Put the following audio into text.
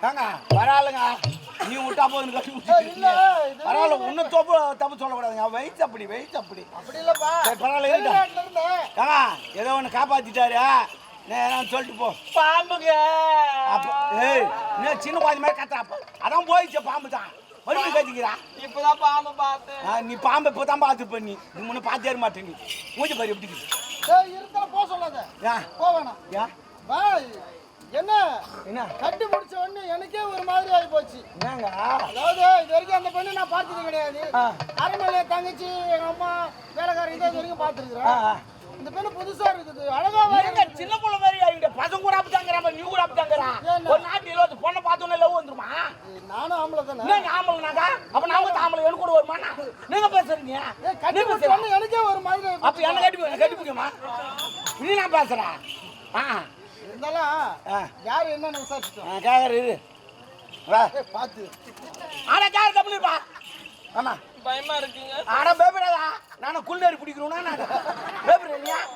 ஏங்க பரவாயில்லைங்க, நீ விட்டா போதுன்னு கட்டி விட்டு பரவாயில்ல, ஒன்றும் தப்பு சொல்லக்கூடாதுங்க. வெயிட் அப்படி அப்படி இல்லப்பா. பரவாயில்ல. ஏங்க ஏதோ ஒன்று காப்பாத்திட்டாரு, நான் சொல்லிட்டு போ. பாம்புங்க. அப்போ ஏய் இன்னும் சின்ன குழந்தை மாதிரி கத்துறாப்ப, அதான் போயிடுச்சு பாம்பு தான். மறுபடியும் கத்திக்கிறா. இப்பதான் பாம்பு பார்த்தேன். நீ பாம்பை இப்போ தான் பார்த்து பண்ணி நீ முன்ன பார்த்தே மாட்டேன். நீ மூஞ்சி பாரு எப்படி இருந்தாலும் போக சொல்லாத. போ வேணாம். வா. என்ன கட்டி முடிச்ச உடனே எனக்கே ஒரு மாதிரி ஆகி போச்சு. என்னங்க அதாவது இது வரைக்கும் அந்த பெண்ணு நான் பார்த்தது கிடையாது. அரண்மனை தங்கச்சி எங்க அம்மா வேலைக்காரங்க இது வரைக்கும் பார்த்துருக்குறேன். இந்த பெண்ணு புதுசா இருக்குது, அழகா சின்ன பிள்ளை மாதிரி ஆகிட்ட. பசங்க கூட அப்படித்தாங்கிறா, நீ கூட அப்படித்தாங்கிறா. ஒரு நாட்டு 20 பொண்ணை பார்த்தோன்னே லவ் வந்துருமா? நானும் ஆம்பளை தானே. நீங்க ஆம்பளைனாக்கா அப்ப நான் ஆம்பளை எனக்கு கூட வருமா? நீங்க பேசுறீங்க எனக்கே ஒரு மாதிரி. அப்ப என்ன கட்டி பிடிக்குமா? நீ நான் பேசுறா இருந்தாலும் யாரு என்னன்னு விசாரிச்சுட்டோம். கேக்குறது பார்த்து ஆனா கேர் கம்பளிப்பா. ஆமா பயமா இருக்குங்க. ஆனா பேபிடாதா, நானும் குள்ளேறி பிடிக்கணும்னா நான் பேபிடுறேன்.